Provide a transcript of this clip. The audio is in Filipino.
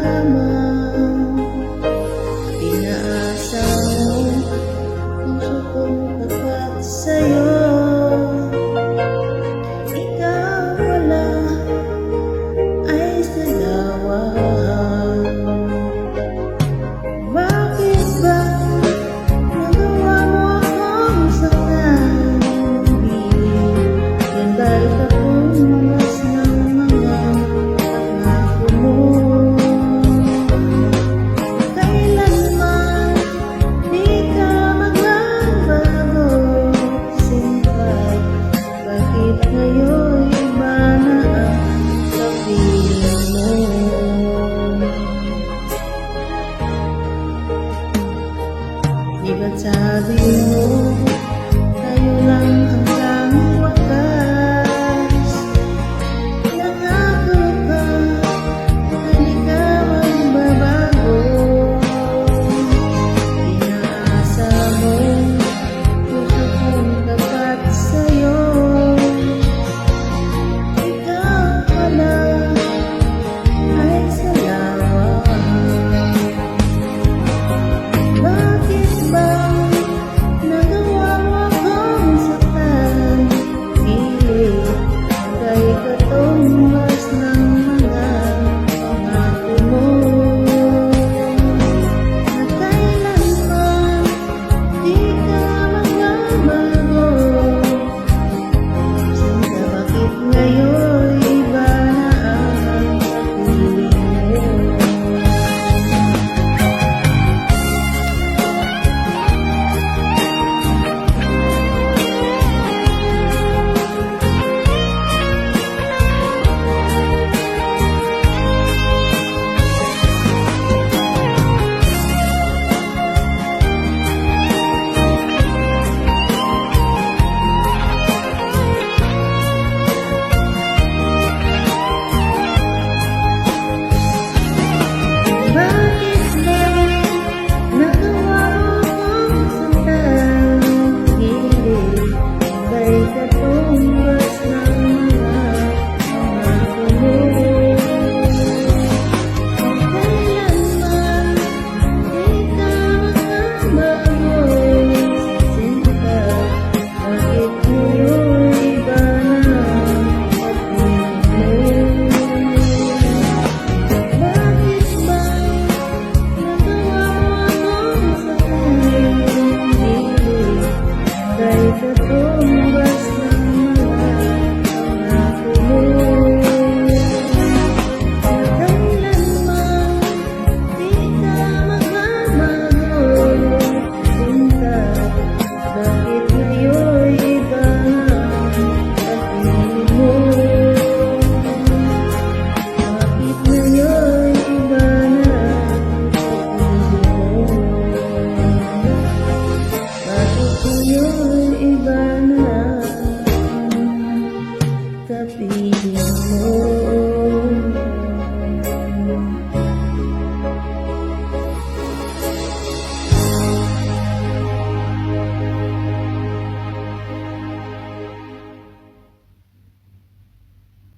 lamang. Inaasa mo, puso kong tapat sa'yo. Ikaw wala ay sa lawang. Bakit ba nagawa mo akong saktan? Yan ba'y katumbas ng mga pangako mo? Kailanman di ka magbabago, simpay. Bakit ngayon iba na ang kapiling mo? Di ba't sabi mo tayo lang hanggang wakas? Nangako ka na di ka magbabago. Inaasa mo, puso kong tapat sa'yo. Ikaw pala ay sa lawang. Bakit ba nagawa mo akong saktan? Kay katumbas ng mga pangako mo. Na kailanman di ka magbabago. Sinta bakit ngayon iba na ang kapiling mo? Bakit ba nagawa mo akong saktan? Ba'y katumbas ng mga pangako mo? Kailanman di ka magbabago, sinta. Bakit ngayon iba na ang kapiling mo? Bakit ba nagawa mo akong saktan? Kay katumbas ng mga pangako mo. Kailanman di ka magbabago, sinta. Bakit ngayon iba ang kapiling mo? Bakit ngayon iba na ang kapiling mo? Bakit ngayon iba na